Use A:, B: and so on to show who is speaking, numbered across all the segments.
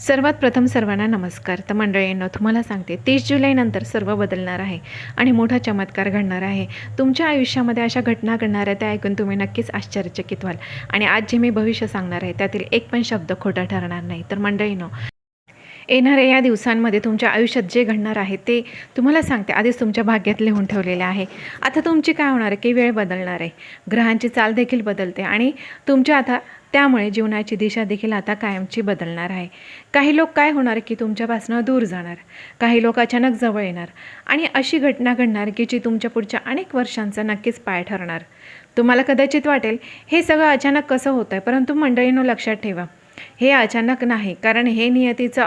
A: सर्वात प्रथम सर्वांना नमस्कार. तर मंडळींनो, तुम्हाला सांगते 30 जुलैनंतर सर्व बदलणार आहे आणि मोठा चमत्कार घडणार आहे. तुमच्या आयुष्यामध्ये अशा घटना घडणार आहेत, त्या ऐकून तुम्ही नक्कीच आश्चर्यचकित व्हाल. आणि आज जे मी भविष्य सांगणार आहे त्यातील एक पण शब्द खोटा ठरणार नाही. तर मंडळींनो, येणाऱ्या या दिवसांमध्ये तुमच्या आयुष्यात जे घडणार आहे ते तुम्हाला सांगते आधीच तुमच्या भाग्यात लिहून ठेवलेले आहे. आता तुमची काय होणार आहे की वेळ बदलणार आहे, ग्रहांची चाल देखील बदलते आणि तुमच्या आता त्यामुळे जीवनाची दिशा देखील आता कायमची बदलणार आहे. काही लोक काय होणार की तुमच्यापासून दूर जाणार, काही लोक अचानक जवळ येणार आणि अशी घटना घडणार की जी तुमच्या पुढच्या अनेक वर्षांचा नक्कीच पाय ठरणार. तुम्हाला कदाचित वाटेल हे सगळं अचानक कसं होतं आहे, परंतु मंडळींनो लक्षात ठेवा, हे अचानक नाही, कारण हे नियतीचं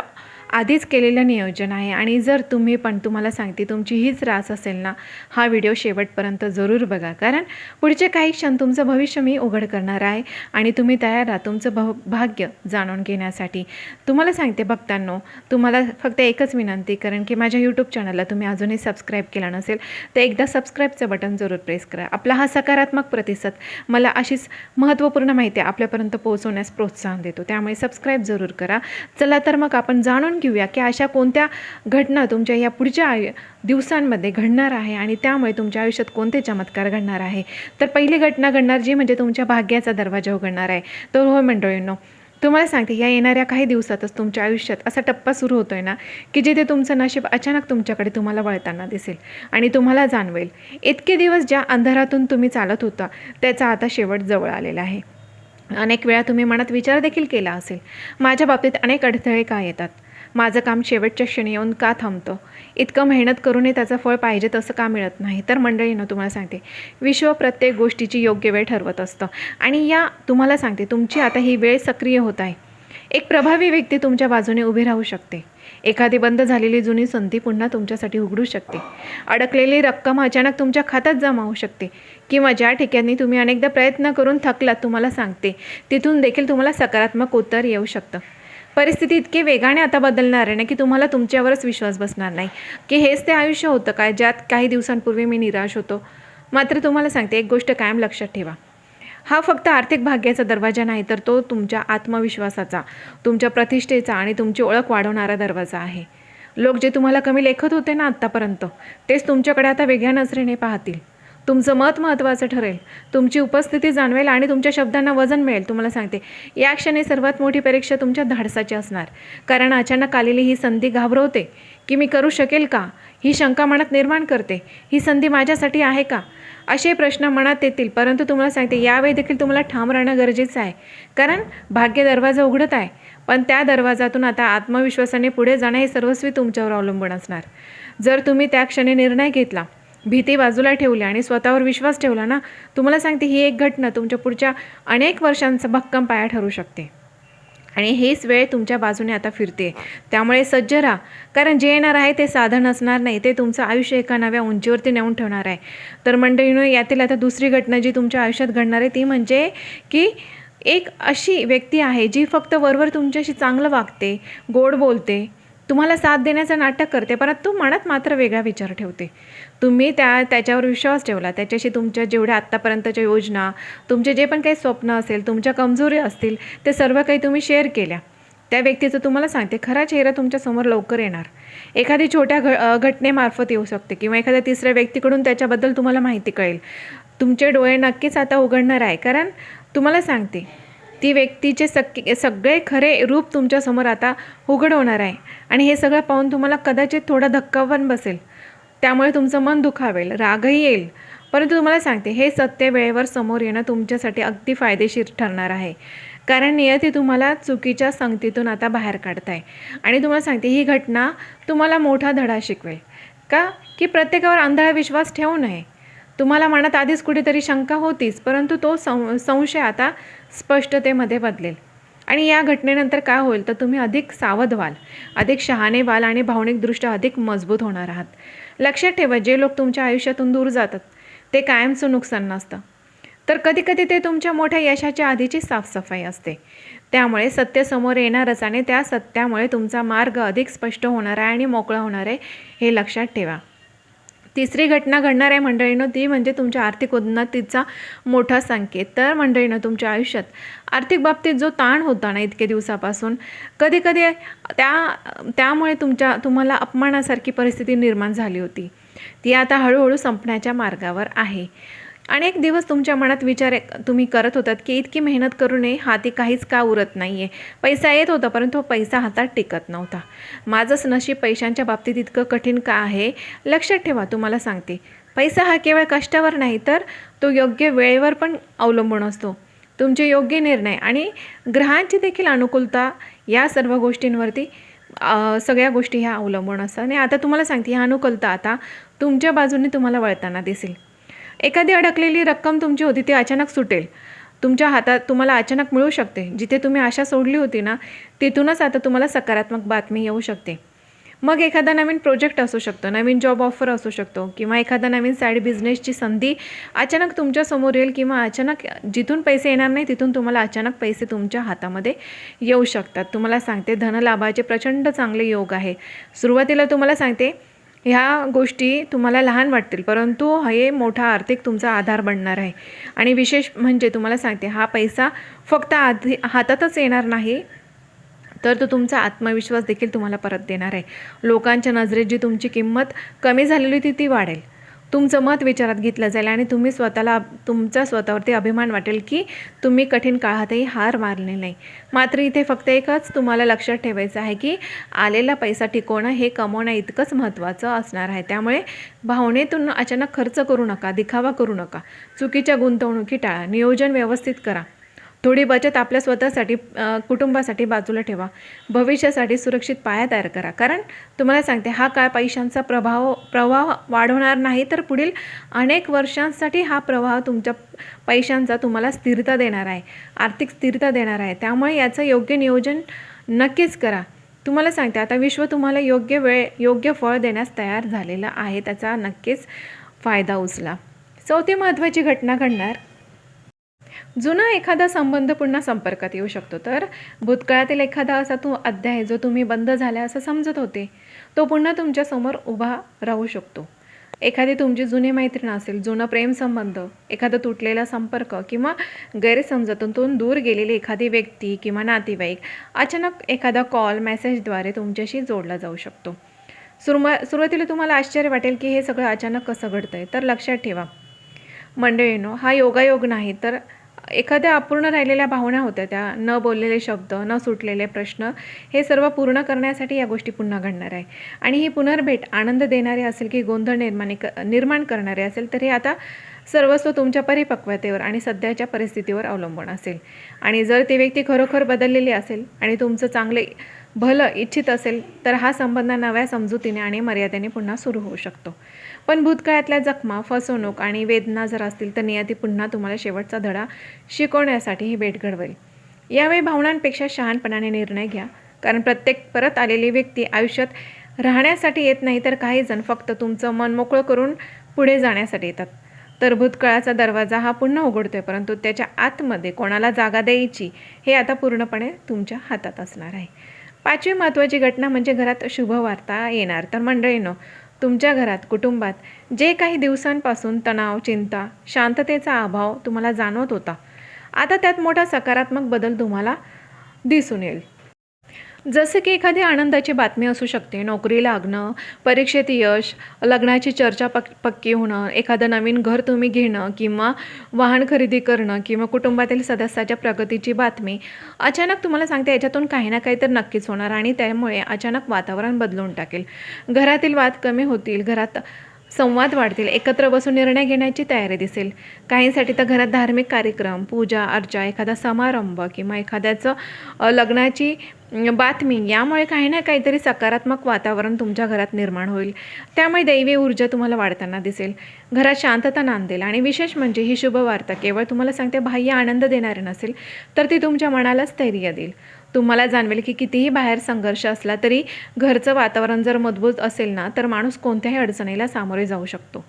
A: आधीच केलेलं नियोजन आहे. आणि जर तुम्ही पण तुम्हाला सांगते तुमची हीच रास असेल ना, हा व्हिडिओ शेवटपर्यंत जरूर बघा, कारण पुढचे काही क्षण तुमचं भविष्य मी उघड करणार आहे आणि तुम्ही तयार आहात तुमचं भाग्य जाणून घेण्यासाठी. तुम्हाला सांगते बघतांनो, तुम्हाला फक्त एकच विनंती, कारण की माझ्या यूट्यूब चॅनलला तुम्ही अजूनही सबस्क्राईब केला नसेल तर एकदा सबस्क्राईबचं बटन जरूर प्रेस करा. आपला हा सकारात्मक प्रतिसाद मला अशीच महत्त्वपूर्ण माहिती आपल्यापर्यंत पोहोचवण्यास प्रोत्साहन देतो, त्यामुळे सबस्क्राईब जरूर करा. चला तर मग आपण जाणून घेऊया की अशा कोणत्या घटना तुमच्या या पुढच्या दिवसांमध्ये घडणार आहे आणि त्यामुळे तुमच्या आयुष्यात कोणते चमत्कार घडणार आहे. तर पहिली घटना घडणार जी म्हणजे तुमच्या भाग्याचा दरवाजा उघडणार आहे. तर हो मंडळींनो, तुम्हाला सांगते या येणाऱ्या काही दिवसातच तुमच्या आयुष्यात असा टप्पा सुरू होतोय ना की जिथे तुमचं नशीब अचानक तुमच्याकडे तुम्हाला वळताना दिसेल आणि तुम्हाला जाणवेल इतके दिवस ज्या अंधारातून तुम्ही चालत होता त्याचा आता शेवट जवळ आलेला आहे. अनेक वेळा तुम्ही मनात विचार देखील केला असेल, माझ्या बाबतीत अनेक अडथळे का येतात, माझं काम शेवटच्या क्षणी येऊन का थांबतं, इतकं मेहनत करूनही त्याचं फळ पाहिजे तसं का मिळत नाही. तर मंडळीनं तुम्हाला सांगते, विश्व प्रत्येक गोष्टीची योग्य वेळ ठरवत असतं आणि या तुम्हाला सांगते तुमची आता ही वेळ सक्रिय होत आहे. एक प्रभावी व्यक्ती तुमच्या बाजूने उभी राहू शकते, एखादी बंद झालेली जुनी संधी पुन्हा तुमच्यासाठी उघडू शकते, अडकलेली रक्कम अचानक तुमच्या खात्यात जमा होऊ शकते किंवा ज्या ठिकाणी तुम्ही अनेकदा प्रयत्न करून थकलात तुम्हाला सांगते तिथून देखील तुम्हाला सकारात्मक उत्तर येऊ शकतं. परिस्थिती इतके वेगाने आता बदलणार आहे ना की तुम्हाला तुमच्यावरच विश्वास बसणार नाही की हेच ते आयुष्य होतं काय ज्यात काही दिवसांपूर्वी मी निराश होतो. मात्र तुम्हाला सांगते एक गोष्ट कायम लक्षात ठेवा, हा फक्त आर्थिक भाग्याचा दरवाजा नाही, तर तो तुमच्या आत्मविश्वासाचा, तुमच्या प्रतिष्ठेचा आणि तुमची ओळख वाढवणारा दरवाजा आहे. लोक जे तुम्हाला कमी लेखत होते ना आत्तापर्यंत, तेच तुमच्याकडे आता वेगळ्या नजरेने पाहतील. तुमचं मत महत्त्वाचं ठरेल, तुमची उपस्थिती जाणवेल आणि तुमच्या शब्दांना वजन मिळेल. तुम्हाला सांगते या क्षणी सर्वात मोठी परीक्षा तुमच्या धाडसाची असणार, कारण अचानक आलेली ही संधी घाबरवते की मी करू शकेल का, ही शंका मनात निर्माण करते, ही संधी माझ्यासाठी आहे का, असे प्रश्न मनात येतील. परंतु तुम्हाला सांगते यावेळी देखील तुम्हाला ठाम राहणं गरजेचं आहे, कारण भाग्य दरवाजा उघडत आहे, पण त्या दरवाजातून आता आत्मविश्वासाने पुढे जाणं हे सर्वस्वी तुमच्यावर अवलंबून असणार. जर तुम्ही त्या क्षणी निर्णय घेतला, भीती बाजूला ठेवली आणि स्वतःवर विश्वास ठेवला ना, तुम्हाला सांगते ही एक घटना तुमच्या पुढच्या अनेक वर्षांचा भक्कम पाया ठरू शकते आणि हीच वेळ तुमच्या बाजूने आता फिरते. त्यामुळे सज्ज राहा, कारण जे येणार आहे ते साधन असणार नाही, ते तुमचं आयुष्य एका नव्या उंचीवरती नेऊन ठेवणार आहे. तर मंडळींनो, यातील आता दुसरी घटना जी तुमच्या आयुष्यात घडणार आहे ती म्हणजे की एक अशी व्यक्ती आहे जी फक्त वरवर तुमच्याशी चांगलं वागते, गोड बोलते, तुम्हाला साथ देण्याचं नाटक करते, परंतु मनात मात्र वेगळा विचार ठेवते. तुम्ही त्याच्यावर विश्वास ठेवला, त्याच्याशी तुमच्या जेवढ्या आत्तापर्यंतच्या योजना, तुमचे जे पण काही स्वप्न असेल, तुमच्या कमजोरी असतील, ते सर्व काही तुम्ही शेअर केल्या. त्या व्यक्तीचं तुम्हाला सांगते खरा चेहरा तुमच्यासमोर लवकर येणार. एखादी छोट्या घटनेमार्फत येऊ शकते किंवा एखाद्या तिसऱ्या व्यक्तीकडून त्याच्याबद्दल तुम्हाला माहिती कळेल. तुमचे डोळे नक्कीच आता उघडणार आहे, कारण तुम्हाला सांगते ती व्यक्तीचे सगळे खरे रूप तुमच्यासमोर आता उघड होणार आहे आणि हे सगळं पाहून तुम्हाला कदाचित थोडा धक्का पण बसेल, त्यामुळे तुमचं मन दुखावेल, रागही येईल. परंतु तुम्हाला सांगते हे सत्य वेळेवर समोर येणं तुमच्यासाठी अगदी फायदेशीर ठरणार आहे, कारण नियती तुम्हाला चुकीच्या संगतीतून आता बाहेर काढत आहे. आणि तुम्हाला सांगते ही घटना तुम्हाला मोठा धडा शिकवेल का की प्रत्येकावर आंधळा विश्वास ठेवू नये. तुम्हाला मनात आधीच कुठेतरी शंका होतीच, परंतु तो संशय आता स्पष्टतेमध्ये बदलेल. आणि या घटनेनंतर काय होईल तर तुम्ही अधिक सावध व्हाल, अधिक शहाणे व्हाल आणि भावनिकदृष्ट्या अधिक मजबूत होणार आहात. लक्षात ठेवा, जे लोक तुमच्या आयुष्यातून दूर जातात ते कायमचं नुकसान नसतं, तर कधीकधी ते तुमच्या मोठ्या यशाच्या आधीची साफसफाई असते. त्यामुळे सत्य समोर येणारच आणि त्या सत्यामुळे तुमचा मार्ग अधिक स्पष्ट होणार आहे आणि मोकळा होणार आहे, हे लक्षात ठेवा. तिसरी घटना घडणार आहे मंडळींनो, ती म्हणजे तुमच्या आर्थिक उन्नतीचा मोठा संकेत. तर मंडळींनो, तुमच्या आयुष्यात आर्थिक बाबतीत जो ताण होता ना इतके दिवसापासून, कधी-कधी त्यामुळे तुम्हाला अपमानासारखी परिस्थिती निर्माण झाली होती. ती आता हळूहळू संपण्याच्या मार्गावर आहे. अनेक दिवस तुमच्या मनात विचार तुम्ही करत होतात की इतकी मेहनत करूनही हाती काहीच का उरत नाही आहे. पैसा येत होता परंतु पैसा हातात टिकत नव्हता. माझंच नशीब पैशांच्या बाबतीत इतकं कठीण का आहे. लक्षात ठेवा, तुम्हाला सांगते, पैसा हा केवळ कष्टावर नाही तर तो योग्य वेळेवर पण अवलंबून असतो. तुमचे योग्य निर्णय आणि ग्रहांची देखील अनुकूलता, या सर्व गोष्टींवरती सगळ्या गोष्टी ह्या अवलंबून असतात. आणि आता तुम्हाला सांगते, ह्या अनुकूलता आता तुमच्या बाजूने तुम्हाला वळताना दिसेल. एखादी अडकलेली रक्कम तुमची होती ती अचानक सुटेल, तुमच्या हातात तुम्हाला अचानक मिळू शकते. जिथे तुम्ही आशा सोडली होती ना, तिथूनच आता तुम्हाला सकारात्मक बातमी येऊ शकते. मग एखादा नवीन प्रोजेक्ट असू शकतो, नवीन जॉब ऑफर असू शकतो किंवा एखादा नवीन साईड बिझनेसची संधी अचानक तुमच्यासमोर येईल किंवा अचानक जिथून पैसे येणार नाही तिथून तुम्हाला अचानक पैसे तुमच्या हातामध्ये येऊ शकतात. तुम्हाला सांगते, धनलाभाचे प्रचंड चांगले योग आहे. सुरुवातीला तुम्हाला सांगते, ह्या गोष्टी तुम्हाला लहान वाटतील परंतु हे मोठा आर्थिक तुमचा आधार बनणार आहे. आणि विशेष म्हणजे तुम्हाला सांगते, हा पैसा फक्त हातातच येणार नाही तर तो तुमचा आत्मविश्वास देखील तुम्हाला परत देणार आहे. लोकांच्या नजरेत जी तुमची किंमत कमी झालेली होती ती वाढेल. तुमचं मत विचारात घेतलं जाईल आणि तुमचा स्वतःवरती अभिमान वाटेल की तुम्ही कठीण काळातही हार मानली नाही. मात्र इथे फक्त एकच तुम्हाला लक्षात ठेवायचं आहे की आलेला पैसा टिकवणं हे कमवणं इतकंच महत्त्वाचं असणार आहे. त्यामुळे भावनेतून अचानक खर्च करू नका, दिखावा करू नका, चुकीच्या गुंतवणुकी टाळा, नियोजन व्यवस्थित करा. थोडी बचत आपल्या स्वतःसाठी, कुटुंबासाठी बाजूला ठेवा. भविष्यासाठी सुरक्षित पाया तयार करा. कारण तुम्हाला सांगते, हा काळ पैशांचा प्रवाह वाढवणार नाही तर पुढील अनेक वर्षांसाठी हा प्रवाह तुमच्या पैशांचा तुम्हाला स्थिरता देणार आहे, आर्थिक स्थिरता देणार आहे. त्यामुळे याचं योग्य नियोजन नक्कीच करा. तुम्हाला सांगते, आता विश्व तुम्हाला योग्य वेळ योग्य फळ देण्यास तयार झालेलं आहे. त्याचा नक्कीच फायदा उचला. चौथी महत्त्वाची घटना घडणार, जुना एखादा संबंध पुन्हा संपर्कात येऊ शकतो. तर भूतकाळातील एखादा असा अध्याय जो तुम्ही बंद झाला असं समजत होते, तो पुन्हा तुमच्यासमोर उभा राहू शकतो. एखादी तुमची जुनी मैत्रीण असेल, जुनं प्रेमसंबंध, एखादा तुटलेला संपर्क किंवा गैरसमजातून दूर गेलेली एखादी व्यक्ती किंवा नातेवाईक अचानक एखादा कॉल, मेसेजद्वारे तुमच्याशी जोडला जाऊ शकतो. सुरुवातीला तुम्हाला आश्चर्य वाटेल की हे सगळं अचानक कसं घडतं आहे. तर लक्षात ठेवा मंडळींनो, हा योगायोग नाही तर एखाद्या अपूर्ण राहिलेल्या भावना होत्या, त्या न बोललेले शब्द, न सुटलेले प्रश्न, हे सर्व पूर्ण करण्यासाठी या गोष्टी पुन्हा घडणार आहे. आणि ही पुनर्भेट आनंद देणारी असेल की गोंधळ निर्माण करणारे असेल तर हे आता सर्वस्व तुमच्या परिपक्वतेवर आणि सध्याच्या परिस्थितीवर अवलंबून असेल. आणि जर ती व्यक्ती खरोखर बदललेली असेल आणि तुमचं चांगले भलं इच्छित असेल तर हा संबंध नव्या समजुतीने आणि मर्यादेने पुन्हा सुरू होऊ शकतो. पण भूतकाळातल्या जखमा, फसवणूक आणि वेदना जर असतील तर नियती पुन्हा तुम्हाला शेवटचा धडा शिकवण्यासाठी ही भेट घडवेल. यावेळी भावनांपेक्षा शहाणपणाने निर्णय घ्या. कारण प्रत्येक परत आलेली व्यक्ती आयुष्यात राहण्यासाठी येत नाही तर काही जण फक्त तुमचं मन मोकळं करून पुढे जाण्यासाठी येतात. तर भूतकाळाचा दरवाजा हा पुन्हा उघडतोय परंतु त्याच्या आतमध्ये कोणाला जागा द्यायची हे आता पूर्णपणे तुमच्या हातात असणार आहे. पाचवी महत्त्वाची घटना म्हणजे घरात शुभवार्ता येणार. तर मंडळींनो, तुमच्या घरात, कुटुंबात जे काही दिवसांपासून तणाव, चिंता, शांततेचा अभाव तुम्हाला जाणवत होता, आता त्यात मोठा सकारात्मक बदल तुम्हाला दिसून येईल. जसं की एखादी आनंदाची बातमी असू शकते, नोकरी लागणं, परीक्षेत यश, लग्नाची चर्चा पक्की होणं, एखादं नवीन घर तुम्ही घेणं किंवा वाहन खरेदी करणं किंवा कुटुंबातील सदस्याच्या प्रगतीची बातमी. अचानक तुम्हाला सांगते, याच्यातून काही ना काही तर नक्कीच होणार आणि त्यामुळे अचानक वातावरण बदलून टाकेल. घरातील वाद कमी होतील, घरात संवाद वाढतील, एकत्र बसून निर्णय घेण्याची तयारी दिसेल. काहींसाठी तर घरात धार्मिक कार्यक्रम, पूजा अर्चा, एखादा समारंभ किंवा एखाद्याचं लग्नाची बातमी, यामुळे काही ना काहीतरी सकारात्मक वातावरण तुमच्या घरात निर्माण होईल. त्यामुळे दैवी ऊर्जा तुम्हाला वाढताना दिसेल, घरात शांतता नांदेल. आणि विशेष म्हणजे ही शुभवार्ता केवळ तुम्हाला सांगते बाह्य आनंद देणारी नसेल तर ती तुमच्या मनाला स्थैर्य देईल. तुम्हाला जाणवेल की कितीही बाहेर संघर्ष असला तरी घरचं वातावरण जर मजबूत असेल ना तर माणूस कोणत्याही अडचणीला सामोरे जाऊ शकतो.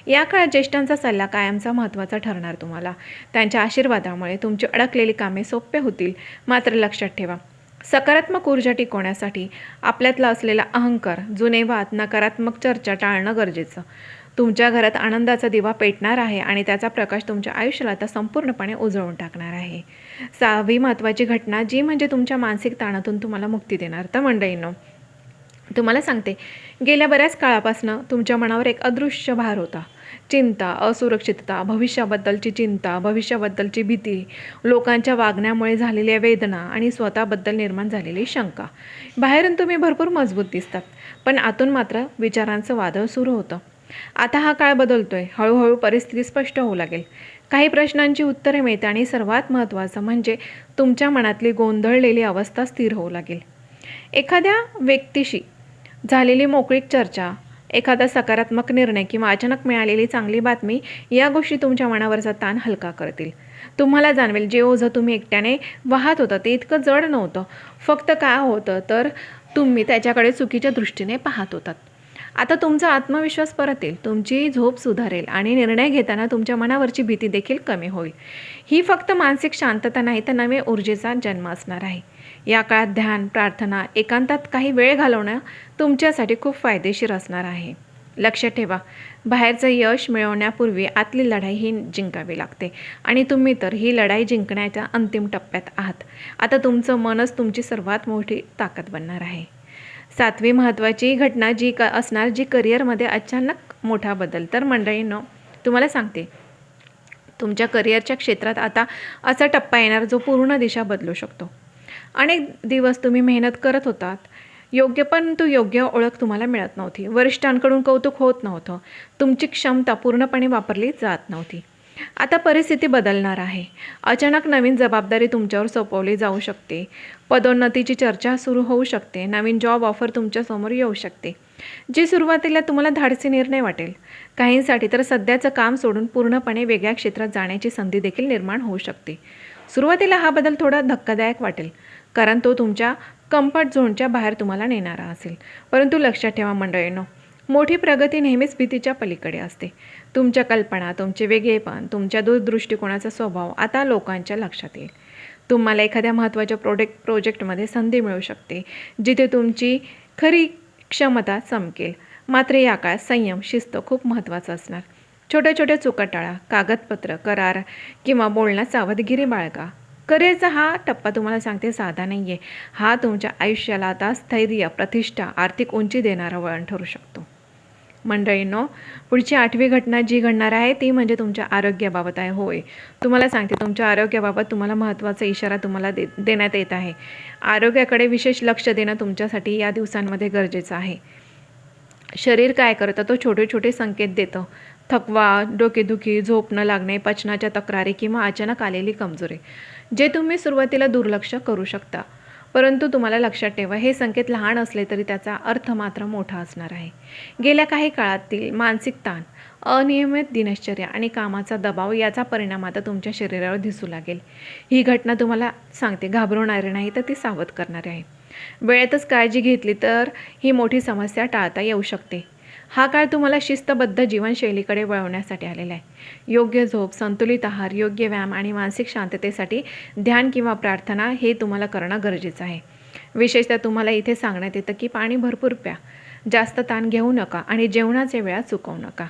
A: या काळात ज्येष्ठांचा सल्ला कायमचा महत्त्वाचा ठरणार. तुम्हाला त्यांच्या आशीर्वादामुळे तुमची अडकलेली कामे सोपे होतील. मात्र लक्षात ठेवा, सकारात्मक ऊर्जा टिकवण्यासाठी आपल्यातला असलेला अहंकार, जुने वाद, नकारात्मक चर्चा टाळणं गरजेचं. तुमच्या घरात आनंदाचा दिवा पेटणार आहे आणि त्याचा प्रकाश तुमच्या आयुष्याला आता संपूर्णपणे उजळून टाकणार आहे. 6वी महत्त्वाची घटना जी म्हणजे तुमच्या मानसिक ताणातून तुम्हाला मुक्ती देणार. तर मंडळींनो, तुम्हाला सांगते, गेल्या बऱ्याच काळापासून तुमच्या मनावर एक अदृश्य भार होता. चिंता, असुरक्षितता, भविष्याबद्दलची चिंता, भविष्याबद्दलची भीती, लोकांच्या वागण्यामुळे झालेल्या वेदना आणि स्वतःबद्दल निर्माण झालेली शंका. बाहेरून तुम्ही भरपूर मजबूत दिसतात, पण आतून मात्र विचारांचं वादळ सुरू होतं. आता हा काळ बदलतोय. हळूहळू परिस्थिती स्पष्ट होऊ लागेल. काही प्रश्नांची उत्तरे मिळते आणि सर्वात महत्त्वाचं म्हणजे तुमच्या मनातली गोंधळलेली अवस्था स्थिर होऊ लागेल. एखाद्या व्यक्तीशी झालेली मोकळीक चर्चा, एखादा सकारात्मक निर्णय किंवा अचानक मिळालेली चांगली बातमी या गोष्टी तुमच्या मनावरचा ताण हलका करतील. तुम्हाला जाणवेल जे ओझं तुम्ही एकट्याने वाहत होतं ते इतकं जड नव्हतं. फक्त काय होतं तर तुम्ही त्याच्याकडे चुकीच्या दृष्टीने पाहत होतात. आता तुमचा आत्मविश्वास परत येईल, तुमची झोप सुधारेल आणि निर्णय घेताना तुमच्या मनावरची भीती देखील कमी होईल. ही फक्त मानसिक शांतता नाही तर नव्या ऊर्जेचा जन्म असणार आहे. या काळात ध्यान, प्रार्थना, एकांतात काही वेळ घालवणं तुमच्यासाठी खूप फायदेशीर असणार आहे. लक्षात ठेवा, बाहेरचं यश मिळवण्यापूर्वी आतली लढाई ही जिंकावी लागते आणि तुम्ही तर ही लढाई जिंकण्याच्या अंतिम टप्प्यात आहात. आता तुमचं मनच तुमची सर्वात मोठी ताकद बनणार आहे. 7वी महत्त्वाची घटना जी असणार, जी करिअरमध्ये अचानक मोठा बदल. तर मंडळींनो, तुम्हाला सांगते, तुमच्या करिअरच्या क्षेत्रात आता असा टप्पा येणार जो पूर्ण दिशा बदलू शकतो. अनेक दिवस तुम्ही मेहनत करत होतात, परंतु योग्य ओळख तुम्हाला मिळत नव्हती. वरिष्ठांकडून कौतुक होत नव्हतं. तुमची क्षमता पूर्णपणे वापरली जात नव्हती. आता परिस्थिती बदलणार आहे. अचानक नवीन जबाबदारी तुमच्यावर सोपवली जाऊ शकते. पदोन्नतीची चर्चा सुरू होऊ शकते. नवीन जॉब ऑफर तुमच्यासमोर येऊ शकते, जी सुरुवातीला तुम्हाला धाडसी निर्णय वाटेल. काहींसाठी तर सध्याचं काम सोडून पूर्णपणे वेगळ्या क्षेत्रात जाण्याची संधी देखील निर्माण होऊ शकते. सुरुवातीला हा बदल थोडा धक्कादायक वाटेल, कारण तो तुमच्या कम्फर्ट झोनच्या बाहेर तुम्हाला नेणारा असेल. परंतु लक्षात ठेवा मंडळींनो, मोठी प्रगती नेहमीच भीतीच्या पलीकडे असते. तुमच्या कल्पना, तुमचे वेगळेपण, तुमच्या दूरदृष्टिकोनाचा स्वभाव आता लोकांच्या लक्षात येईल. तुम्हाला एखाद्या महत्त्वाच्या प्रोजेक्टमध्ये संधी मिळू शकते, जिथे तुमची खरी क्षमता चमकेल. मात्र या काळात संयम, शिस्त खूप महत्त्वाचं असणार. छोट्या छोट्या चुका टाळा. कागदपत्र, करार किंवा बोलण्यात सावधगिरी बाळगा. करिअरचा हा टप्पा तुम्हाला सांगते साधा नाही आहे. हा तुमच्या आयुष्याला आता स्थैर्य, प्रतिष्ठा, आर्थिक उंची देणारा वळण ठरू शकतो. मंडळींनो, पुढची 8वी घटना जी घडणार आहे ती म्हणजे तुमच्या आरोग्याबाबत आहे. होय, तुम्हाला सांगते, तुमच्या आरोग्याबाबत तुम्हाला महत्त्वाचा इशारा तुम्हाला देण्यात येत आहे. आरोग्याकडे विशेष लक्ष देणं तुमच्यासाठी या दिवसांमध्ये गरजेचं आहे. शरीर काय करतं, तो छोटे छोटे संकेत देतं. थकवा, डोकेदुखी, झोप न लागणे, पचनाच्या तक्रारी किंवा अचानक आलेली कमजोरी, जे तुम्ही सुरुवातीला दुर्लक्ष करू शकता. परंतु तुम्हाला लक्षात ठेवा, हे संकेत लहान असले तरी त्याचा अर्थ मात्र मोठा असणार आहे. गेल्या काही काळातील मानसिक ताण, अनियमित दिनचर्या आणि कामाचा दबाव याचा परिणाम आता तुमच्या शरीरावर दिसू लागेल. ही घटना तुम्हाला सांगते घाबरवणारी नाही तर ती सावध करणारी आहे. वेळेतच काळजी घेतली तर ही मोठी समस्या टाळता येऊ शकते. हा काळ तुम्हाला शिस्तबद्ध जीवनशैलीकडे वळवण्यासाठी आलेला आहे. योग्य झोप, संतुलित आहार, योग्य व्यायाम आणि मानसिक शांततेसाठी ध्यान किंवा प्रार्थना हे तुम्हाला करणं गरजेचं आहे. विशेषतः तुम्हाला इथे सांगण्यात येतं की पाणी भरपूर प्या, जास्त ताण घेऊ नका आणि जेवणाच्या वेळा चुकवू नका.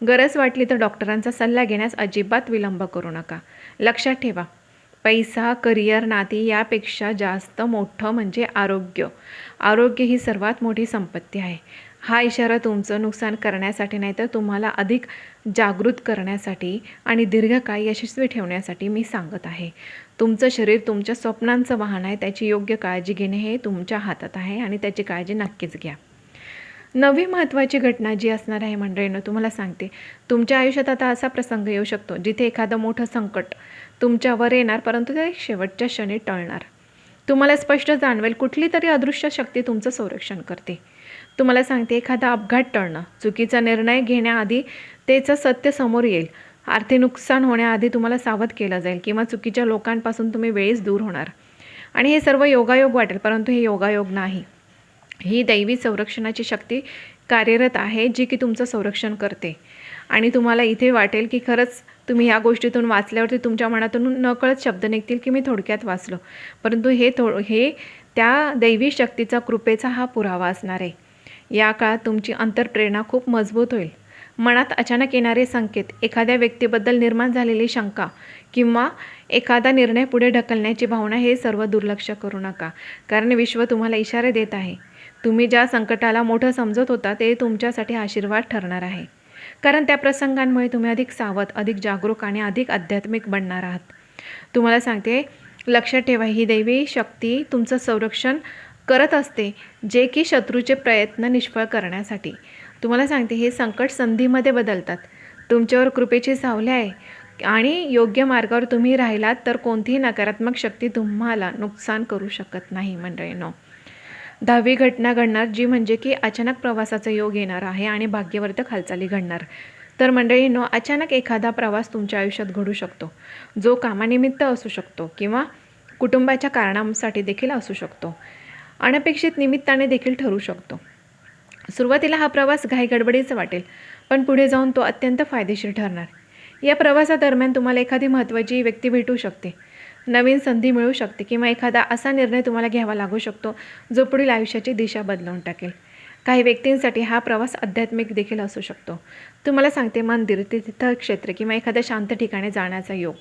A: गरज वाटली तर डॉक्टरांचा सल्ला घेण्यास अजिबात विलंब करू नका. लक्षात ठेवा, पैसा, करिअर, नाती यापेक्षा जास्त मोठं म्हणजे आरोग्य. आरोग्य ही सर्वात मोठी संपत्ती आहे. हा इशारा तुमचं नुकसान करण्यासाठी नाही तर तुम्हाला अधिक जागृत करण्यासाठी आणि दीर्घकाळ यशस्वी ठेवण्यासाठी मी सांगत आहे. तुमचं शरीर तुमच्या स्वप्नांचं वाहन आहे. त्याची योग्य काळजी घेणे हे तुमच्या हातात आहे आणि त्याची काळजी नक्कीच घ्या. 9वी महत्त्वाची घटना जी असणार आहे मंडळींनो, तुम्हाला सांगते, तुमच्या आयुष्यात आता असा प्रसंग येऊ शकतो जिथे एखादं मोठं संकट तुमच्यावर येणार, परंतु ते शेवटच्या क्षणी टळणार. तुम्हाला स्पष्ट जाणवेल कुठली तरी अदृश्य शक्ती तुमचं संरक्षण करते. तुम्हाला सांगते, एखादा अपघात टळणं, चुकीचा निर्णय घेण्याआधी त्याचं सत्य समोर येईल. आर्थिक नुकसान होण्याआधी तुम्हाला सावध केलं जाईल किंवा चुकीच्या लोकांपासून तुम्ही वेळीच दूर होणार. आणि हे सर्व योगायोग वाटेल, परंतु हे योगायोग नाही. ही दैवी संरक्षणाची शक्ती कार्यरत आहे, जी की तुमचं संरक्षण करते. आणि तुम्हाला इथे वाटेल की खरंच तुम्ही ह्या गोष्टीतून वाचल्यावरती तुमच्या मनातून नकळत शब्द निघतील की मी थोडक्यात वाचलं, परंतु हे त्या दैवी शक्तीचा, कृपेचा हा पुरावा असणार आहे. या काळात तुमची अंतरप्रेरणा खूप मजबूत होईल. मनात अचानक येणारे संकेत, एखाद्या व्यक्तीबद्दल निर्माण झालेली शंका किंवा एखादा निर्णय पुढे ढकलण्याची भावना, हे सर्व दुर्लक्ष करू नका. कारण विश्व तुम्हाला इशारे देत आहे. तुम्ही ज्या संकटाला मोठं समजत होता ते तुमच्यासाठी आशीर्वाद ठरणार आहे. कारण त्या प्रसंगांमुळे तुम्ही अधिक सावध, अधिक जागरूक आणि अधिक आध्यात्मिक बनणार आहात. तुम्हाला सांगते, लक्षात ठेवा, ही दैवी शक्ती तुमचं संरक्षण करत असते, जे की शत्रूचे प्रयत्न निष्फळ करण्यासाठी. तुम्हाला सांगते, हे संकट संधीमध्ये बदलतात. तुमच्यावर कृपेची सावली आहे आणि योग्य मार्गावर तुम्ही राहिलात तर कोणतीही नकारात्मक शक्ती तुम्हाला नुकसान करू शकत नाही. मंडळींनो, 10वी घटना घडणार, जी म्हणजे की अचानक प्रवासाचा योग येणार आहे आणि भाग्यवर्धक हालचाली घडणार. तर मंडळींनो, अचानक एखादा प्रवास तुमच्या आयुष्यात घडू शकतो, जो कामानिमित्त असू शकतो किंवा कुटुंबाच्या कारणांसाठी देखील असू शकतो. अनपेक्षित निमित्ताने देखील ठरू शकतो. सुरुवातीला हा प्रवास घाईगडबडीचा वाटेल, पण पुढे जाऊन तो अत्यंत फायदेशीर ठरणार. या प्रवासादरम्यान तुम्हाला एखादी महत्त्वाची व्यक्ती भेटू शकते, नवीन संधी मिळू शकते किंवा एखादा असा निर्णय तुम्हाला घ्यावा लागू शकतो, जो पुढील आयुष्याची दिशा बदलवून टाकेल. काही व्यक्तींसाठी हा प्रवास आध्यात्मिक देखील असू शकतो. तुम्हाला सांगते, मंदिर, तीर्थक्षेत्र किंवा एखाद्या शांत ठिकाणी जाण्याचा योग,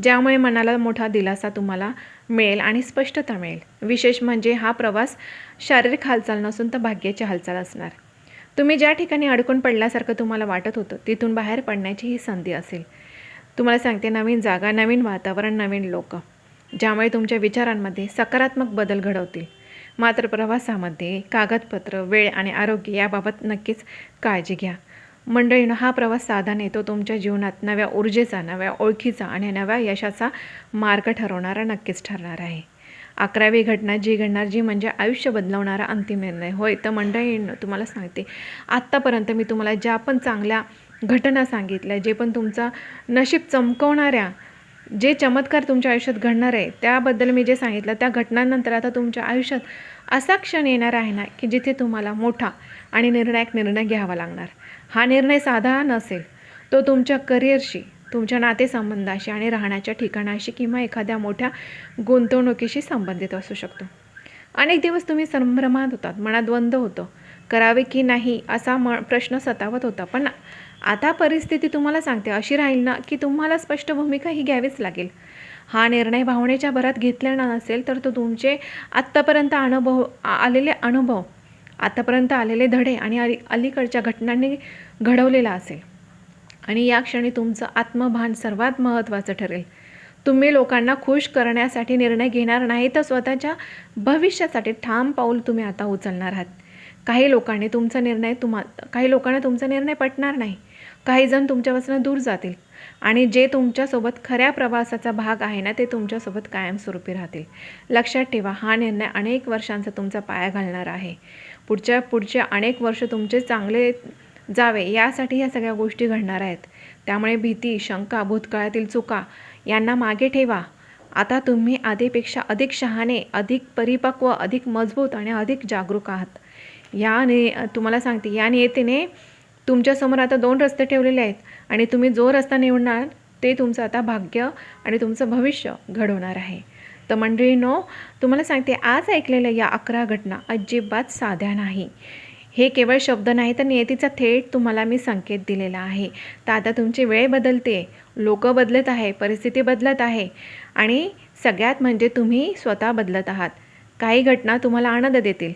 A: ज्यामुळे मनाला मोठा दिलासा तुम्हाला मिळेल आणि स्पष्टता मिळेल. विशेष म्हणजे हा प्रवास शारीरिक हालचाल नसून तर भाग्याची हालचाल असणार. तुम्ही ज्या ठिकाणी अडकून पडल्यासारखं तुम्हाला वाटत होतं, तिथून बाहेर पडण्याची ही संधी असेल. तुम्हाला सांगते, नवीन जागा, नवीन वातावरण, नवीन लोक, ज्यामुळे तुमच्या विचारांमध्ये सकारात्मक बदल घडवतील. मात्र प्रवासामध्ये कागदपत्र, वेळ आणि आरोग्य याबाबत नक्कीच काळजी घ्या. मंडळींनो, हा प्रवास साधा नाही, तो तुमच्या जीवनात नव्या ऊर्जेचा, नव्या ओळखीचा आणि नव्या यशाचा मार्ग ठरवणारा नक्कीच ठरणार आहे. 11वी घटना जी घडणार, जी म्हणजे आयुष्य बदलवणारा अंतिम निर्णय. होय, तर मंडळींनो, तुम्हाला सांगते, आत्तापर्यंत मी तुम्हाला ज्या पण चांगल्या घटना सांगितल्या, जे पण तुमचं नशीब चमकवणाऱ्या, जे चमत्कार तुमच्या आयुष्यात घडणार आहे, त्याबद्दल मी जे सांगितलं, त्या घटनांनंतर आता तुमच्या आयुष्यात असा क्षण येणार आहे ना, की जिथे तुम्हाला मोठा आणि निर्णायक निर्णय घ्यावा लागणार. हा निर्णय साधा नसेल, तो तुमच्या करिअरशी, तुमच्या नातेसंबंधाशी आणि राहण्याच्या ठिकाणाशी किंवा एखाद्या मोठ्या गुंतवणुकीशी संबंधित असू शकतो. अनेक दिवस तुम्ही संभ्रमात होतात, मनात द्वंद्व होतं, करावे की नाही असा प्रश्न सतावत होता. पण आता परिस्थिती तुम्हाला सांगते अशी राहील ना, की तुम्हाला स्पष्ट भूमिका ही घ्यावीच लागेल. हा निर्णय भावनेच्या भरात घेतलेला नसेल, तर तो तुमचे आत्तापर्यंत अनुभव, आतापर्यंत आलेले धडे आणि अलीकडच्या घटनांनी घडवलेला असेल. आणि या क्षणी तुमचं आत्मभान सर्वात महत्त्वाचं ठरेल. तुम्ही लोकांना खुश करण्यासाठी निर्णय घेणार नाही, तर स्वतःच्या भविष्यासाठी ठाम पाऊल तुम्ही आता उचलणार आहात. काही लोकांना तुमचा निर्णय पटणार नाही. काही जण तुमच्यापासून दूर जातील आणि जे तुमच्यासोबत खऱ्या प्रवासाचा भाग आहे ना, ते तुमच्यासोबत कायमस्वरूपी राहतील. लक्षात ठेवा, हा निर्णय अनेक वर्षांचा तुमचा पाया घालणार आहे. पुढच्या अनेक वर्ष तुमचे चांगले जावे यासाठी या सगळ्या गोष्टी घडणार आहेत. त्यामुळे भीती, शंका, भूतकाळातील चुका यांना मागे ठेवा. आता तुम्ही आधीपेक्षा अधिक शहाणे, अधिक परिपक्व, अधिक मजबूत आणि अधिक जागरूक आहात. तुम्हाला सांगते, या नियतीने तुमच्यासमोर आता 2 रस्ते ठेवलेले आहेत आणि तुम्ही जो रस्ता निवडणार ते तुमचं आता भाग्य आणि तुमचं भविष्य घडवणार आहे. तर मंडळींनो, तुम्हाला सांगते, आज ऐकलेल्या या 11 घटना अजिबात साध्या नाही. हे केवळ शब्द नाही, तर नियतीचा थेट तुम्हाला मी संकेत दिलेला आहे. तर आता तुमची वेळ बदलते, लोक बदलत आहे, परिस्थिती बदलत आहे आणि सगळ्यात म्हणजे तुम्ही स्वतः बदलत आहात. काही घटना तुम्हाला आनंद देतील,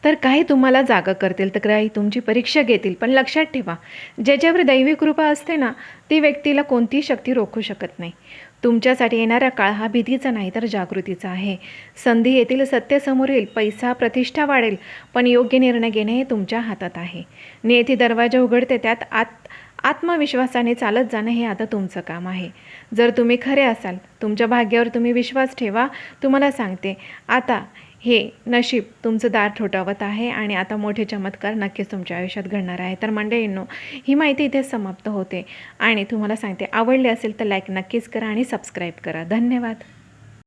A: तर काही तुम्हाला जागा करतील, तर काही तुमची परीक्षा घेतील. पण लक्षात ठेवा, ज्याच्यावर दैवी कृपा असते ना, ती व्यक्तीला कोणतीही शक्ती रोखू शकत नाही. तुमच्यासाठी येणारा काळ हा भीतीचा नाही, तर जागृतीचा आहे. संधी येतील, सत्य समोर येईल, पैसा, प्रतिष्ठा वाढेल, पण योग्य निर्णय घेणे हे तुमच्या हातात आहे. नियती दरवाजा उघडते, त्यात आत्मविश्वासाने चालत जाणं हे आता तुमचं काम आहे. जर तुम्ही खरे असाल, तुमच्या भाग्यावर तुम्ही विश्वास ठेवा. तुम्हाला सांगते, आता हे नशीब तुमचं दार ठोठावत आहे आणि आता मोठे चमत्कार नक्कीच तुमच्या आयुष्यात घडणार आहे. तर मंडळींनो, ही माहिती इथेच समाप्त होते आणि तुम्हाला सांगते, आवडली असेल तर लाईक नक्कीच करा आणि सबस्क्राईब करा. धन्यवाद.